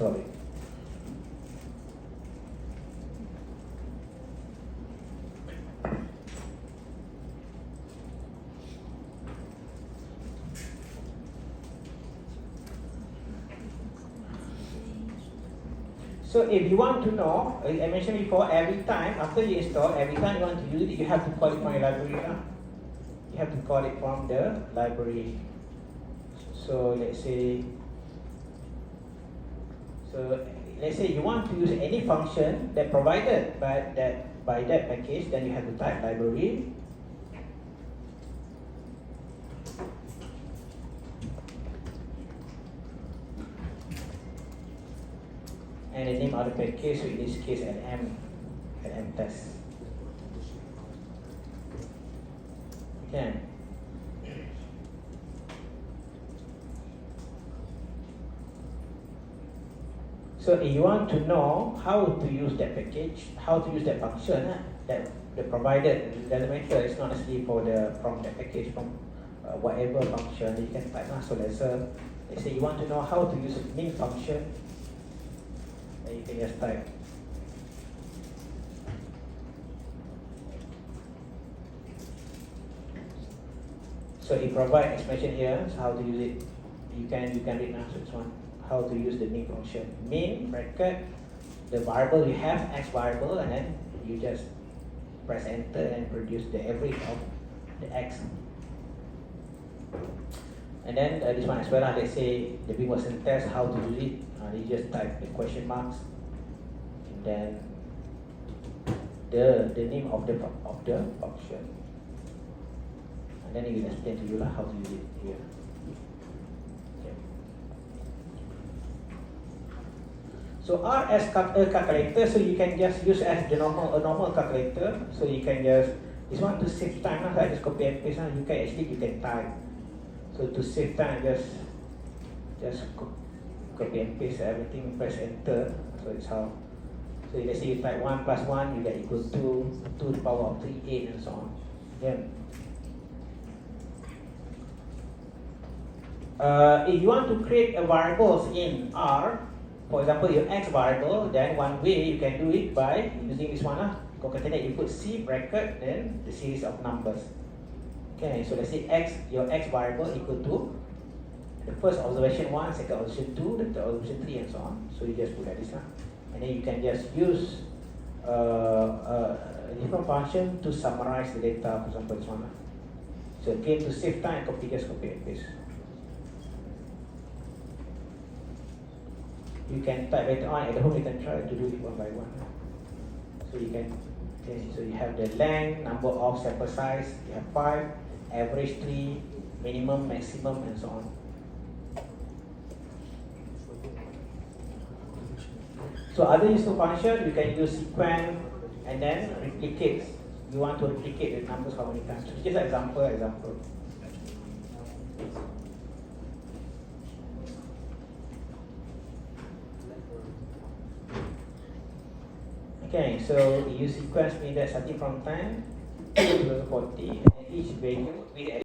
install it. So if you want to know, I mentioned before, every time after you install, every time you want to use it, you have to call it from your library. You have to call it from the library. So let's say you want to use any function that provided by that package, then you have to type library. And the name of the package, so in this case LM test. Okay. So if you want to know how to use that package, how to use that function that the provided, it doesn't matter, it's not necessarily from that package, from whatever function you can type. So let's say you want to know how to use a main function, then you can just type. So it provides explanation here, so how to use it. You can read now. So it's one, how to use the main function. Main bracket, the variable you have, x variable, and then you just press enter and produce the average of the x. And then this one as well, let's say the big wasn't test, how to use it. You just type the question marks, and then the name of the function. And then it will explain to you how to use it here. Okay. So R as a calculator, so you can just use as a normal calculator. So you can just, this one to save time, right? Just copy and paste. You can type. So to save time, just copy and paste everything, press enter. So it's how. So let's say you type 1 plus 1, you get equal to 2 to the power of 3, 8, and so on. Then, if you want to create a variables in R, for example, your x variable, then one way you can do it by using this one. Concatenate, you put C bracket, then the series of numbers. Okay, so let's say your x variable equal to the first observation 1, second observation 2, the third observation 3, and so on. So you just put like this. And then you can just use a different function to summarize the data, for example, this one. So again, to save time, just copy and paste. You can type later on at home, you can try to do it one by one. So you can, okay, so you have the length, number of sample size, you have 5, average 3, minimum, maximum, and so on. So other useful function, you can use sequence and then replicate. You want to replicate the numbers how many times? So just an example. Okay, so you sequence me that starting from 10 to 40, and each value with